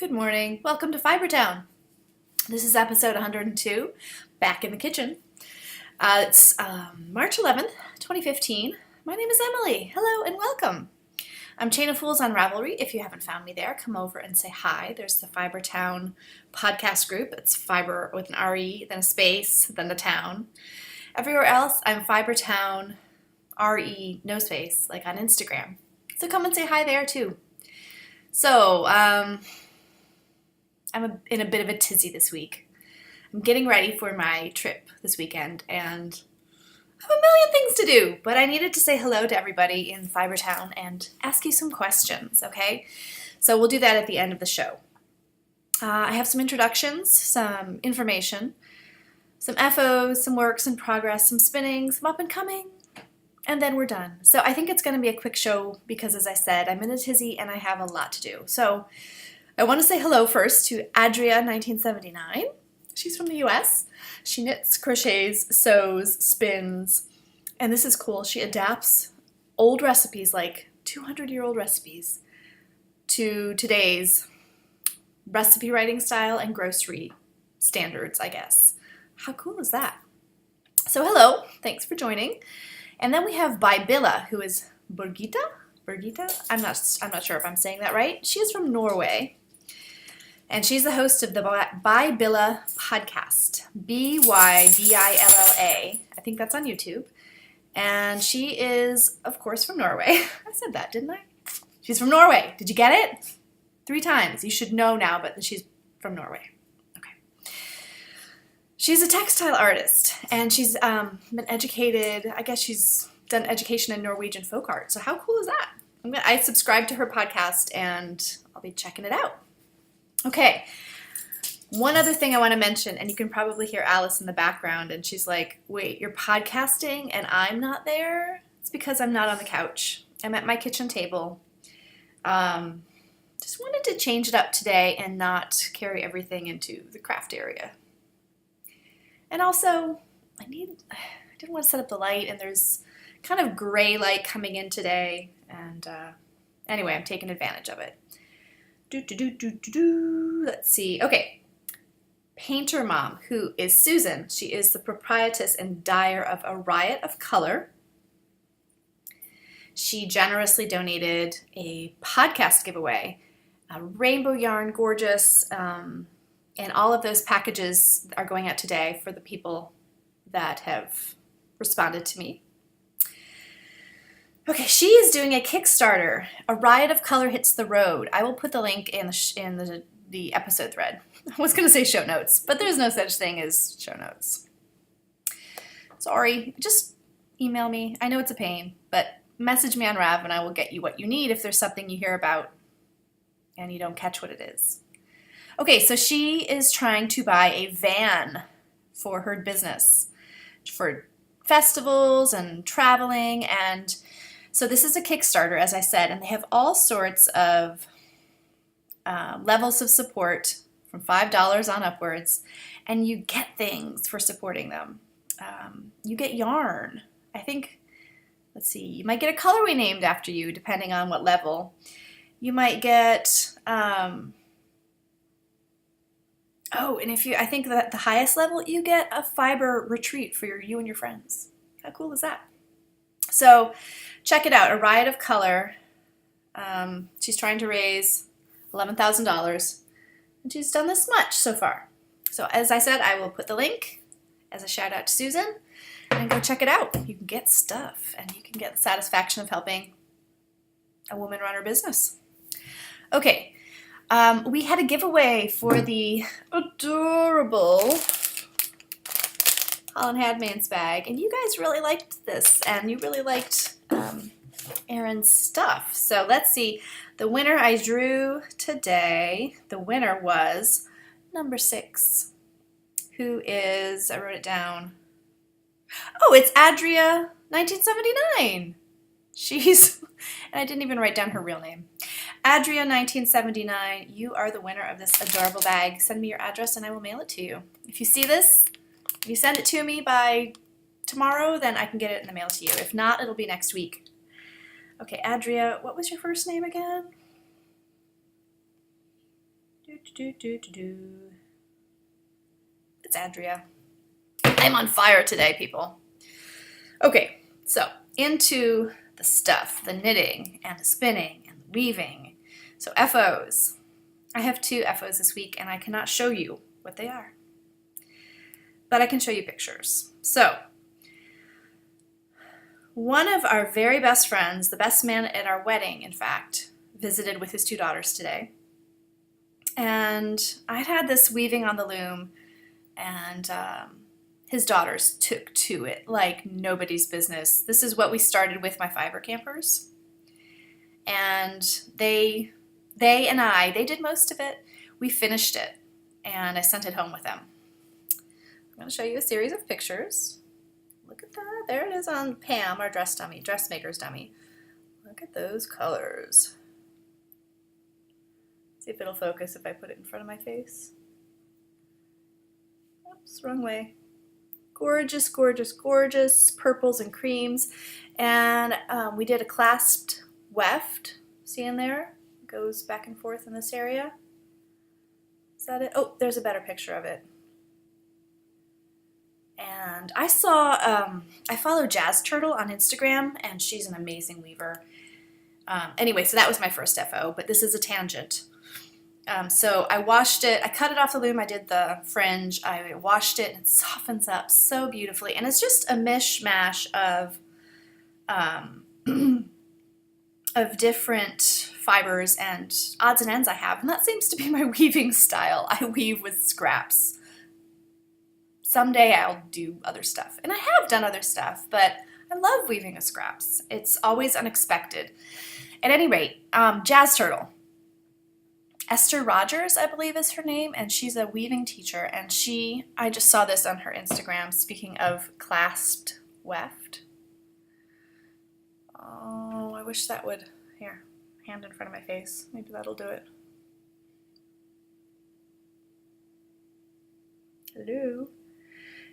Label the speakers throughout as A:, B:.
A: Good morning. Welcome to Fibertown. This is episode 102, back in the kitchen. It's March 11th, 2015. My name is Emily. Hello and welcome. I'm Chain of Fools on Ravelry. If you haven't found me there, come over and say hi. There's the Fibertown podcast group. It's fiber with an R-E, then a space, then the town. Everywhere else, I'm Fibertown, R-E, no space, like on Instagram. So come and say hi there too. So, I'm in a bit of a tizzy this week. I'm getting ready for my trip this weekend, and I have a million things to do, but I needed to say hello to everybody in Fibertown and ask you some questions, okay? So we'll do that at the end of the show. I have some introductions, some information, some FOs, some works in progress, some spinning, some up and coming, and then we're done. So I think it's going to be a quick show because, as I said, I'm in a tizzy and I have a lot to do. So I want to say hello first to Adria1979. She's from the US. She knits, crochets, sews, spins, and this is cool. She adapts old recipes, like 200-year-old recipes, to today's recipe writing style and grocery standards, I guess. How cool is that? So hello, thanks for joining. And then we have Bybilla, who is Birgitta? I'm not sure if I'm saying that right. She is from Norway. And she's the host of the Bybilla podcast, Bybilla. I think that's on YouTube. And she is, of course, from Norway. I said that, didn't I? She's from Norway. Did you get it? 3 times. You should know now, but she's from Norway. Okay. She's a textile artist, and she's been educated. I guess she's done education in Norwegian folk art. So how cool is that? I subscribe to her podcast, and I'll be checking it out. Okay, one other thing I want to mention, and you can probably hear Alice in the background, and she's like, wait, you're podcasting and I'm not there? It's because I'm not on the couch. I'm at my kitchen table. Just wanted to change it up today and not carry everything into the craft area. And also, I didn't want to set up the light, and there's kind of gray light coming in today, and anyway, I'm taking advantage of it. Let's see. Okay. Painter Mom, who is Susan. She is the proprietress and dyer of A Riot of Color. She generously donated a podcast giveaway, a rainbow yarn, gorgeous, and all of those packages are going out today for the people that have responded to me. Okay, she is doing a Kickstarter. A Riot of Color Hits the Road. I will put the link in the episode thread. I was going to say show notes, but there's no such thing as show notes. Sorry, just email me. I know it's a pain, but message me on Rav and I will get you what you need if there's something you hear about and you don't catch what it is. Okay, so she is trying to buy a van for her business, for festivals and traveling, and so this is a Kickstarter, as I said, and they have all sorts of levels of support from $5 on upwards, and you get things for supporting them. You get yarn. I think, let's see, you might get a colorway named after you, depending on what level. You might get, and I think that the highest level, you get a fiber retreat for you and your friends. How cool is that? So check it out, A Riot of Color. She's trying to raise $11,000, and she's done this much so far. So as I said, I will put the link as a shout out to Susan, and go check it out. You can get stuff, and you can get the satisfaction of helping a woman run her business. Okay, we had a giveaway for the adorable Holland Handmaid's bag, and you guys really liked this, and you really liked Erin's stuff. So let's see. The winner I drew today, the winner was number 6, who is, I wrote it down. Oh, it's Adria1979. And I didn't even write down her real name. Adria1979, you are the winner of this adorable bag. Send me your address and I will mail it to you. If you see this, if you send it to me by tomorrow, then I can get it in the mail to you. If not, it'll be next week. Okay, Adria, what was your first name again? It's Andrea. I'm on fire today, people. Okay, so into the stuff, the knitting and the spinning and the weaving. So FOs. I have 2 FOs this week and I cannot show you what they are. But I can show you pictures. So, one of our very best friends, the best man at our wedding, in fact, visited with his 2 daughters today. And I'd had this weaving on the loom, and his daughters took to it like nobody's business. This is what we started with my fiber campers. And they did most of it. We finished it, and I sent it home with them. I'm going to show you a series of pictures. Look at that. There it is on Pam, our dressmaker's dummy. Look at those colors. See if it'll focus if I put it in front of my face. Oops, wrong way. Gorgeous, gorgeous, gorgeous purples and creams. And we did a clasped weft. See in there? It goes back and forth in this area. Is that it? Oh, there's a better picture of it. And I follow Jazz Turtle on Instagram, and she's an amazing weaver. Anyway, so that was my first FO, but this is a tangent. So I washed it, I cut it off the loom, I did the fringe, I washed it, and it softens up so beautifully. And it's just a mishmash of different fibers and odds and ends I have, and that seems to be my weaving style. I weave with scraps. Someday I'll do other stuff. And I have done other stuff, but I love weaving with scraps. It's always unexpected. At any rate, Jazz Turtle. Esther Rogers, I believe is her name, and she's a weaving teacher. And I just saw this on her Instagram, speaking of clasped weft. Oh, I wish that would, here, hand in front of my face. Maybe that'll do it. Hello.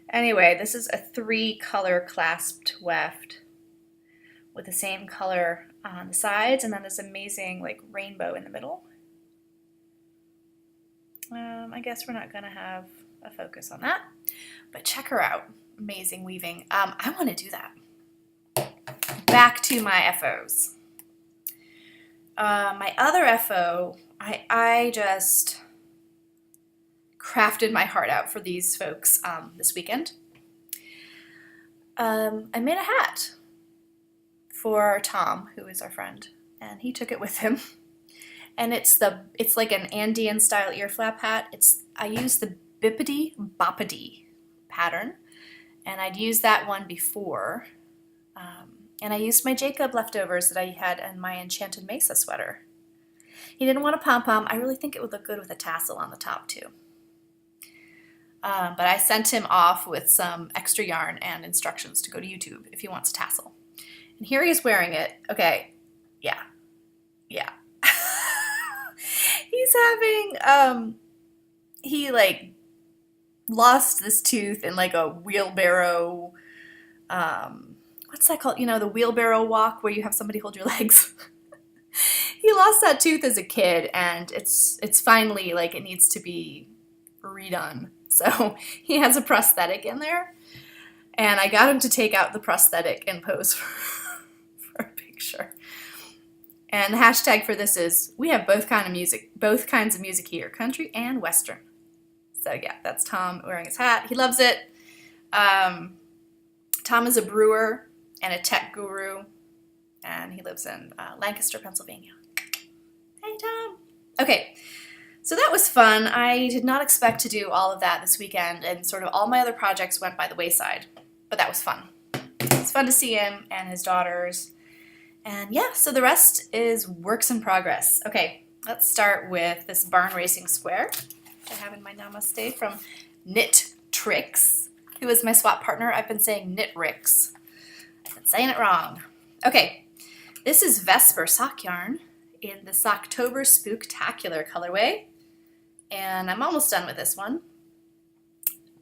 A: Anyway, this is a 3-color clasped weft with the same color on the sides, and then this amazing like rainbow in the middle. I guess we're not gonna have a focus on that, but check her out. Amazing weaving. I want to do that. Back to my FOs. My other FO, I just crafted my heart out for these folks this weekend. I made a hat for Tom, who is our friend, and he took it with him. And it's like an Andean style ear flap hat. I used the Bippity Boppity pattern, and I'd used that one before. And I used my Jacob leftovers that I had in my Enchanted Mesa sweater. He didn't want a pom-pom. I really think it would look good with a tassel on the top too. But I sent him off with some extra yarn and instructions to go to YouTube if he wants a tassel. And here he is wearing it. Okay, yeah. He's having, he like lost this tooth in like a wheelbarrow, what's that called? You know, the wheelbarrow walk where you have somebody hold your legs. He lost that tooth as a kid, and it's finally like it needs to be redone. So he has a prosthetic in there, and I got him to take out the prosthetic and pose for a picture. And the hashtag for this is, we have both kinds of music here, country and western. So yeah, that's Tom wearing his hat. He loves it. Tom is a brewer and a tech guru, and he lives in Lancaster, Pennsylvania. Hey, Tom. Okay, so that was fun. I did not expect to do all of that this weekend, and sort of all my other projects went by the wayside, but that was fun. It's fun to see him and his daughters. And yeah, so the rest is works in progress. Okay, let's start with this barn racing square I have in my namaste from Knit Tricks, who is my swap partner. I've been saying Knit Ricks. I've been saying it wrong. Okay, this is Vesper sock yarn in the Socktober Spooktacular colorway. And I'm almost done with this one.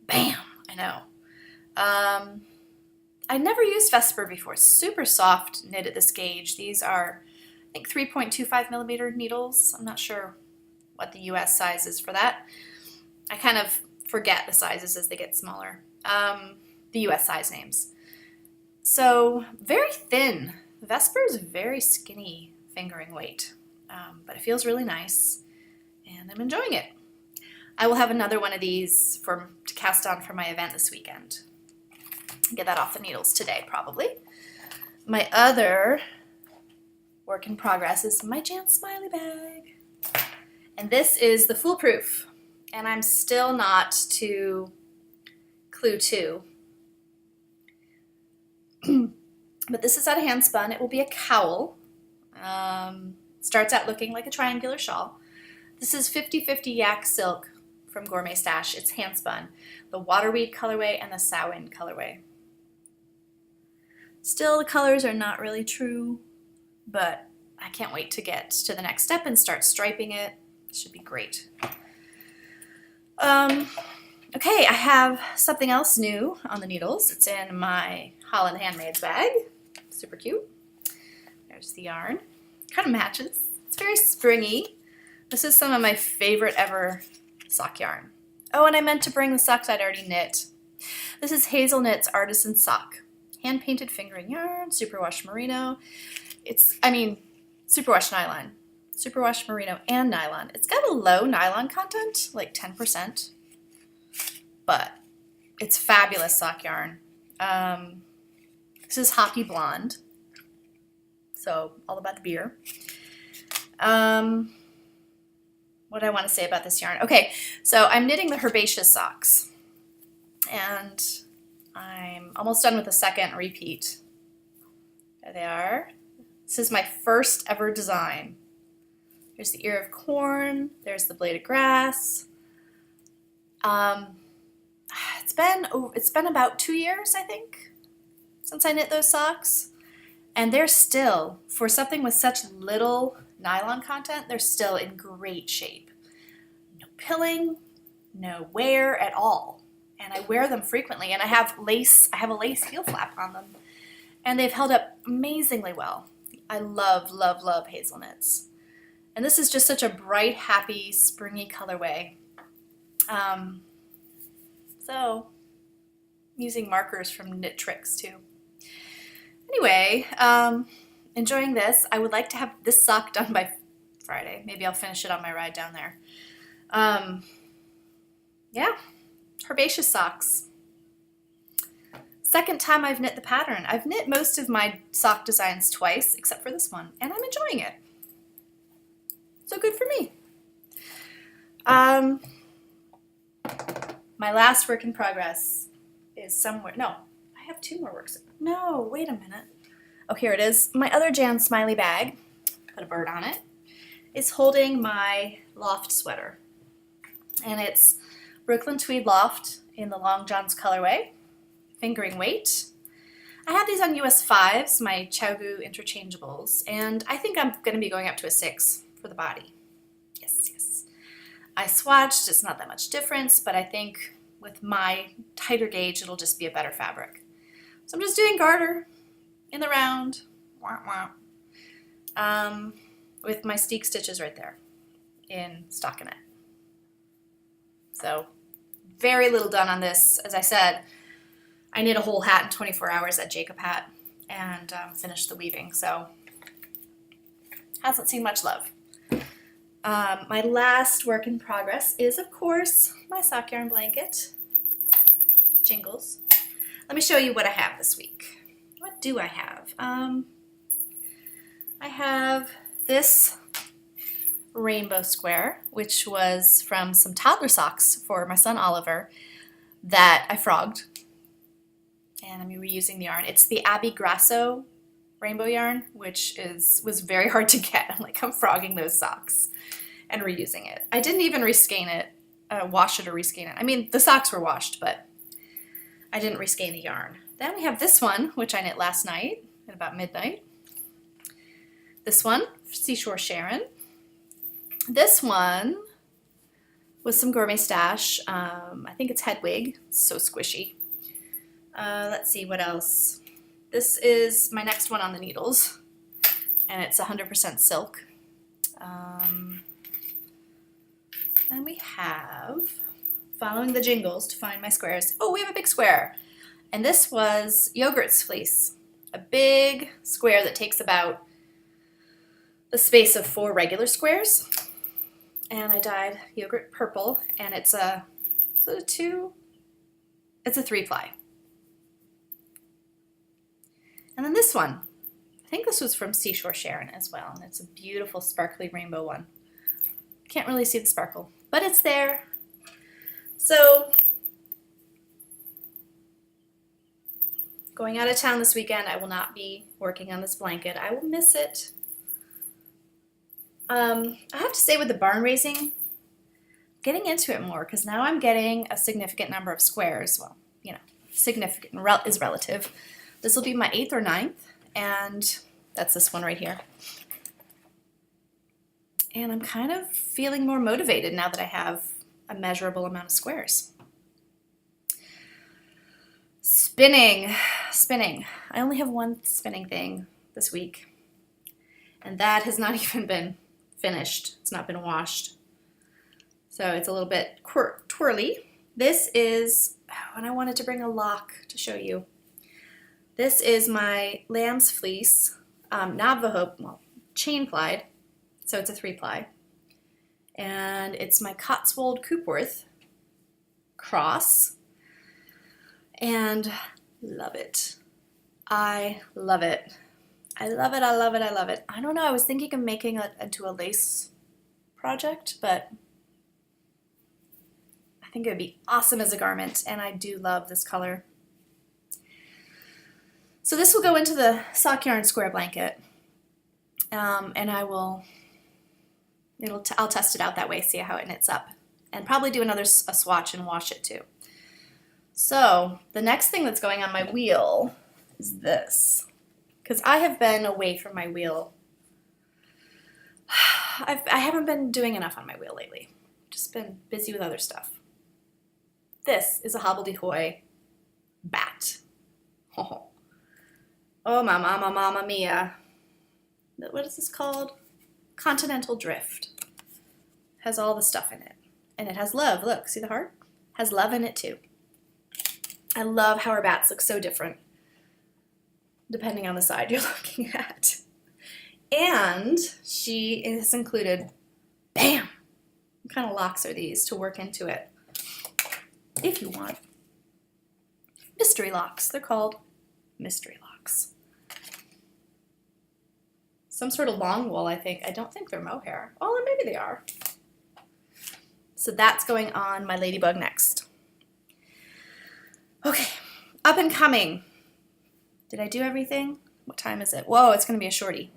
A: Bam, I know. I never used Vesper before. Super soft knit at this gauge. These are, I think, 3.25 millimeter needles. I'm not sure what the US size is for that. I kind of forget the sizes as they get smaller. The US size names. So very thin. Vesper is very skinny fingering weight, but it feels really nice and I'm enjoying it. I will have another one of these to cast on for my event this weekend. Get that off the needles today, probably. My other work in progress is my Jan Smiley bag. And this is the Foolproof. And I'm still not to clue 2. But this is out of hand spun. It will be a cowl. Starts out looking like a triangular shawl. This is 50/50 yak silk from Gourmet Stash. It's hand spun. The waterweed colorway and the Samhain colorway. Still, the colors are not really true, but I can't wait to get to the next step and start striping it. It should be great. Okay, I have something else new on the needles. It's in my Holland Handmaids bag. Super cute. There's the yarn. Kind of matches. It's very springy. This is some of my favorite ever sock yarn. Oh, and I meant to bring the socks I'd already knit. This is Hazelknit's Artisan Sock. Hand-painted fingering yarn, superwash merino. Superwash nylon. Superwash merino and nylon. It's got a low nylon content, like 10%, but it's fabulous sock yarn. This is Hockey Blonde, so all about the beer. What do I want to say about this yarn? Okay, so I'm knitting the Herbaceous socks, and I'm almost done with the second repeat. There they are. This is my first ever design. There's the ear of corn. There's the blade of grass. It's been about 2 years, I think, since I knit those socks. And they're still, for something with such little nylon content, they're still in great shape. No pilling, no wear at all. And I wear them frequently, and I have a lace heel flap on them. And they've held up amazingly well. I love, love, love Hazelknits. And this is just such a bright, happy, springy colorway. So, I'm using markers from Knit Tricks too. Anyway, enjoying this. I would like to have this sock done by Friday. Maybe I'll finish it on my ride down there. Yeah, Herbaceous socks. Second time I've knit the pattern. I've knit most of my sock designs twice, except for this one, and I'm enjoying it. So good for me. My last work in progress is somewhere. No, I have 2 more works. No, wait a minute. Oh, here it is. My other Jan Smiley bag, put a bird on it, is holding my loft sweater. And it's Brooklyn Tweed Loft in the Long Johns colorway, fingering weight. I have these on US 5s, my Chowgu interchangeables, and I think I'm going to be going up to a 6 for the body. Yes, yes. I swatched, it's not that much difference, but I think with my tighter gauge, it'll just be a better fabric. So I'm just doing garter in the round, with my steek stitches right there in stockinette. So very little done on this. As I said, I knit a whole hat in 24 hours at Jacob Hat and finished the weaving, so hasn't seen much love. My last work in progress is, of course, my sock yarn blanket. Jingles. Let me show you what I have this week. What do I have? I have this rainbow square, which was from some toddler socks for my son Oliver that I frogged. And I'm reusing the yarn. It's the Abby Grasso rainbow yarn, which was very hard to get. I'm frogging those socks and reusing it. I didn't even reskein it, wash it or reskein it. I mean, the socks were washed, but I didn't reskein the yarn. Then we have this one, which I knit last night at about midnight. This one, Seashore Sharon. This one was some Gourmet Stash. I think it's Hedwig. It's so squishy. Let's see what else. This is my next one on the needles, and it's 100% silk. we have, following the jingles to find my squares. Oh, we have a big square. And this was Yogurt's fleece. A big square that takes about the space of 4 regular squares. And I dyed Yogurt purple, and it's a 3-ply. And then this one, I think this was from Seashore Sharon as well, and it's a beautiful sparkly rainbow one. Can't really see the sparkle, but it's there. So, going out of town this weekend, I will not be working on this blanket. I will miss it. I have to say with the barn raising, getting into it more, because now I'm getting a significant number of squares. Well, you know, significant is relative. This will be my 8th or 9th, and that's this one right here. And I'm kind of feeling more motivated now that I have a measurable amount of squares. Spinning. I only have one spinning thing this week, and that has not even been finished. It's not been washed. So it's a little bit twirly. This is, and I wanted to bring a lock to show you. This is my lamb's fleece, Navajo, well, chain plied, so it's a 3-ply. And it's my Cotswold Coopworth cross, and love it. I love it. I love it, I love it, I love it. I don't know, I was thinking of making it into a lace project, but I think it would be awesome as a garment, and I do love this color. So this will go into the sock yarn square blanket, and I'll test it out that way, see how it knits up, and probably do a swatch and wash it too. So the next thing that's going on my wheel is this, because I have been away from my wheel. I haven't been doing enough on my wheel lately. Just been busy with other stuff. This is a hobbledehoy bat. Oh, mamma mia. What is this called? Continental Drift. Has all the stuff in it. And it has love. Look, see the heart? Has love in it too. I love how our bats look so different depending on the side you're looking at. And she has included, bam! What kind of locks are these to work into it? If you want. Mystery locks. They're called mystery locks. Some sort of long wool, I think. I don't think they're mohair. Oh, maybe they are. So that's going on my ladybug next. Okay, up and coming. Did I do everything? What time is it? Whoa, it's going to be a shorty.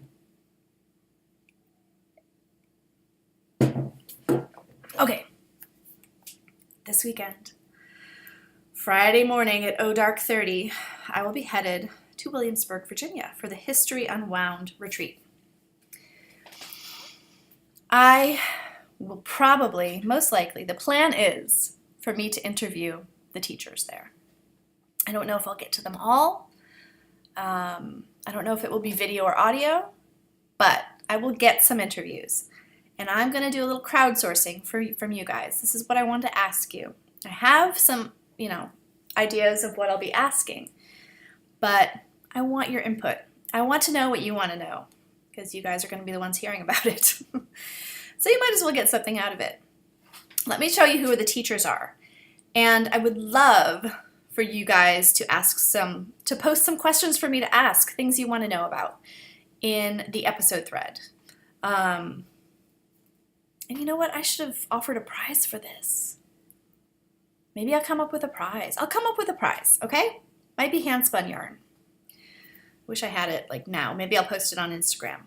A: Okay, this weekend, Friday morning at dark 30, I will be headed to Williamsburg, Virginia for the History Unwound retreat. I will probably, most likely, the plan is for me to interview the teachers there. I don't know if I'll get to them all. I don't know if it will be video or audio, but I will get some interviews. And I'm going to do a little crowdsourcing from you guys. This is what I want to ask you. I have some, ideas of what I'll be asking, but I want your input. I want to know what you want to know, because you guys are going to be the ones hearing about it. So you might as well get something out of it. Let me show you who the teachers are. And I would love for you guys to post some questions for me to ask, things you want to know about in the episode thread. And you know what? I should have offered a prize for this. Maybe I'll come up with a prize. I'll come up with a prize, okay? Might be hand spun yarn. Wish I had it now. Maybe I'll post it on Instagram.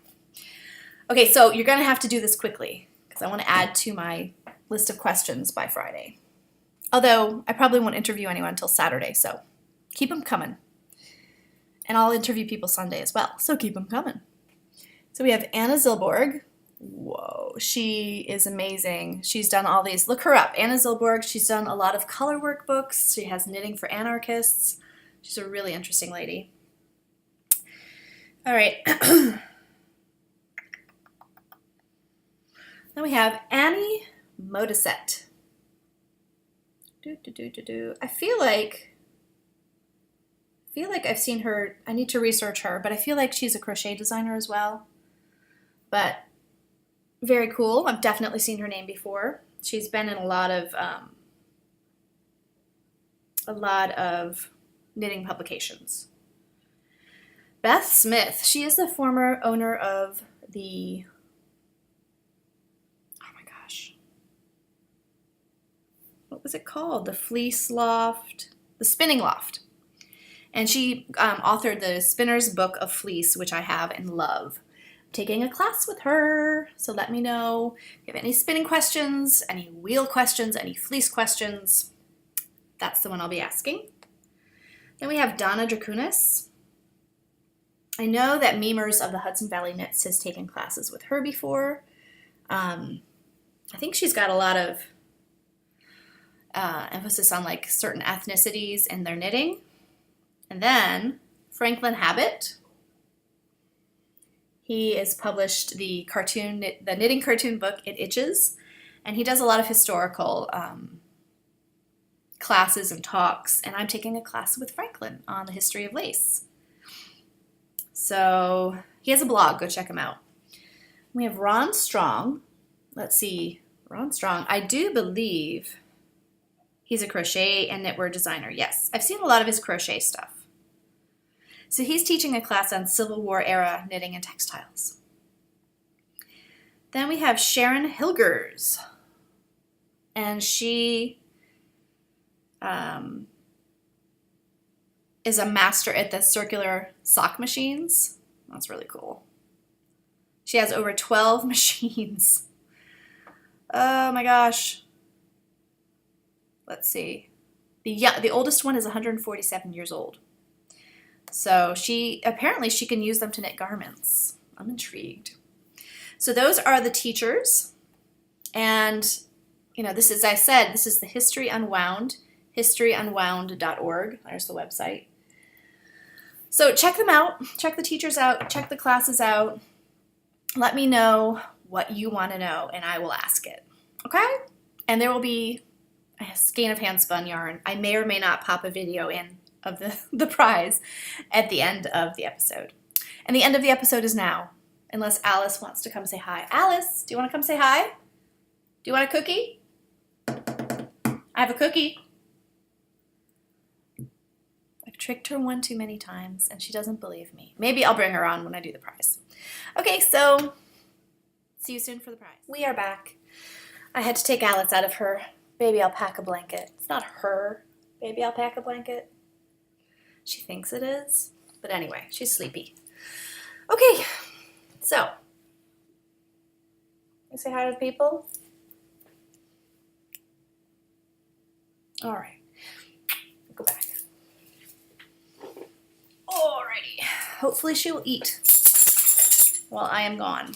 A: Okay, so you're going to have to do this quickly because I want to add to my list of questions by Friday. Although I probably won't interview anyone until Saturday, so keep them coming. And I'll interview people Sunday as well, so keep them coming. So we have Anna Zilborg. Whoa, she is amazing. She's done all these. Look her up, Anna Zilborg. She's done a lot of color workbooks. She has Knitting for Anarchists. She's a really interesting lady. All right. Then we have Annie Modisette. I feel like I've seen her. I need to research her, but I feel like she's a crochet designer as well. But very cool. I've definitely seen her name before. She's been in a lot of knitting publications. Beth Smith. She is the former owner of the, oh my gosh, what was it called? The Fleece Loft, the Spinning Loft. And she authored the Spinner's Book of Fleece, which I have and love. I'm taking a class with her, so let me know if you have any spinning questions, any wheel questions, any fleece questions. That's the one I'll be asking. Then we have Donna Dracunis. I know that Memers of the Hudson Valley Knits has taken classes with her before. I think she's got a lot of emphasis on like certain ethnicities in their knitting. And then Franklin Habit. He has published the knitting cartoon book, It Itches, and he does a lot of historical classes and talks, and I'm taking a class with Franklin on the history of lace. So he has a blog, go check him out. We have Ron Strong. Let's see, Ron Strong. I do believe he's a crochet and knitwear designer. Yes, I've seen a lot of his crochet stuff. So he's teaching a class on Civil War era knitting and textiles. Then we have Sharon Hilgers, and she is a master at the circular sock machines. That's really cool. She has over 12 machines. Oh my gosh. Let's see. The oldest one is 147 years old. So apparently she can use them to knit garments. I'm intrigued. So those are the teachers. And, this is, as I said, this is the History Unwound, historyunwound.org. There's the website. So check them out. Check the teachers out. Check the classes out. Let me know what you want to know, and I will ask it. Okay? And there will be a skein of hand spun yarn. I may or may not pop a video in of the prize at the end of the episode. And the end of the episode is now, unless Alice wants to come say hi. Alice, do you want to come say hi? Do you want a cookie? I have a cookie. I've tricked her one too many times, and she doesn't believe me. Maybe I'll bring her on when I do the prize. Okay, so see you soon for the prize. We are back. I had to take Alice out of her baby alpaca blanket. It's not her baby alpaca blanket. She thinks it is. But anyway, she's sleepy. Okay, so you say hi to the people? All right, go back. Alrighty, hopefully she will eat while I am gone.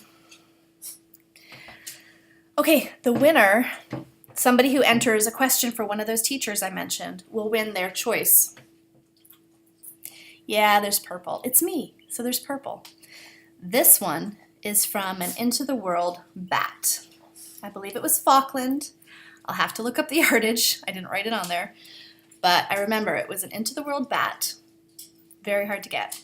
A: Okay, the winner, somebody who enters a question for one of those teachers I mentioned, will win their choice. Yeah, there's purple. It's me, so there's purple. This one is from an Into the World bat. I believe it was Falkland. I'll have to look up the yardage. I didn't write it on there. But I remember it was an Into the World bat. Very hard to get.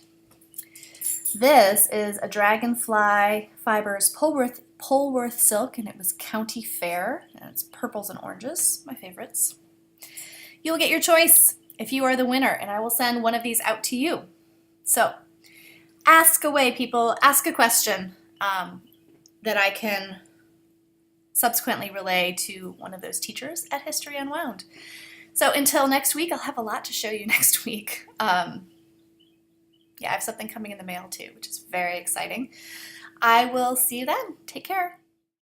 A: This is a Dragonfly Fibers Polworth silk, and it was County Fair. And it's purples and oranges, my favorites. You'll get your choice if you are the winner, and I will send one of these out to you. So ask away, people. Ask a question that I can subsequently relay to one of those teachers at History Unwound. So until next week, I'll have a lot to show you next week. I have something coming in the mail too, which is very exciting. I will see you then. Take care.